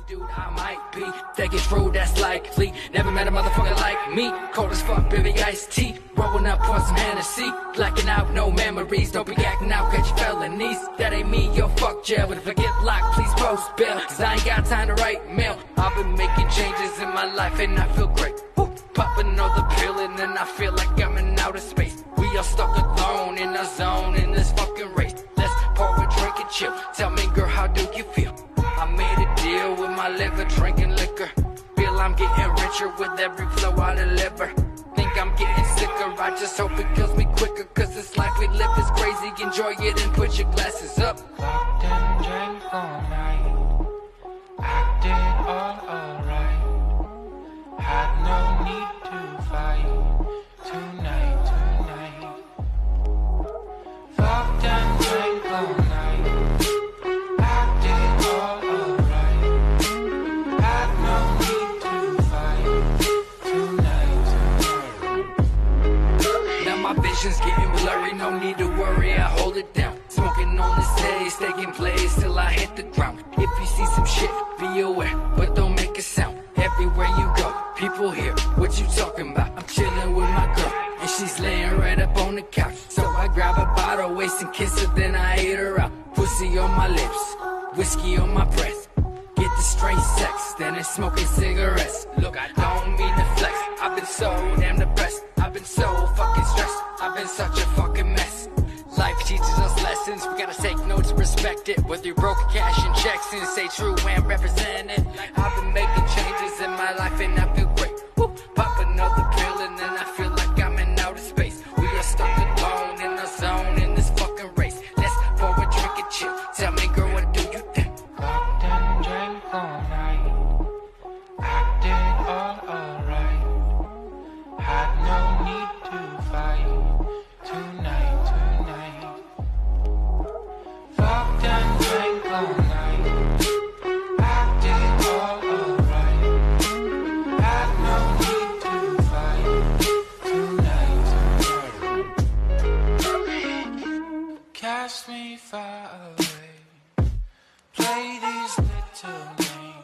dude I might be. Thinking through, that's likely. Never met a motherfucker like me. Cold as fuck, baby, iced tea. Rolling up on some Hennessy. Blacking out, no memories. Don't be acting out, catch felonies. That ain't me, yo, fuck jail. But if I get locked, please post bail. Cause I ain't got time to write mail. I've been making changes in my life and I feel great. Woo. Pop another pill and then I feel like I'm in outer space. We are stuck alone in a zone in this fucking race. Let's pour a drink and chill. Tell me, girl, how do you feel? I made a deal with my liver, drinking liquor. Feel I'm getting richer with every flow I deliver. Think I'm getting sicker, I just hope it kills me quicker. Cause this life we live is crazy, enjoy it and put your glasses up. Fucked and drank all night, acted all alright. Had no need to fight tonight. Fucked and drank all night, acted all alright. Had no need to fight tonight. Now my vision's getting blurry, no need to worry, I hold it down. Smoking on this haze, taking plays till I hit the ground. If you see some shit, be aware, but don't make a sound. Everywhere you go, people hear what you talking about. I'm chilling with my girl, and she's laying right up on the couch. So I grab a bottle, waist and kiss her, then I ate her out. Pussy on my lips, whiskey on my breath. Get the straight sex, then it's smoking cigarettes. Look, I don't mean to flex, I've been so damn depressed. I've been so fucking stressed, I've been such a fucking mess. Life teaches us lessons, we gotta take notes, respect it. Whether you broke cash and checks and stay true and represent it. I've been making changes in my life and I feel great. Woo. Pop another pill and then I feel like I'm in outer space. We are stuck alone in a zone in this fucking race. Let's pour a drink and chill. Tell me, girl, what do you think? Fucked and drank all night, acted all alright. Had no need to fight tonight. Fucked and drank all night, acted all alright. Had no need to fight tonight. Cast me far away, play these little games.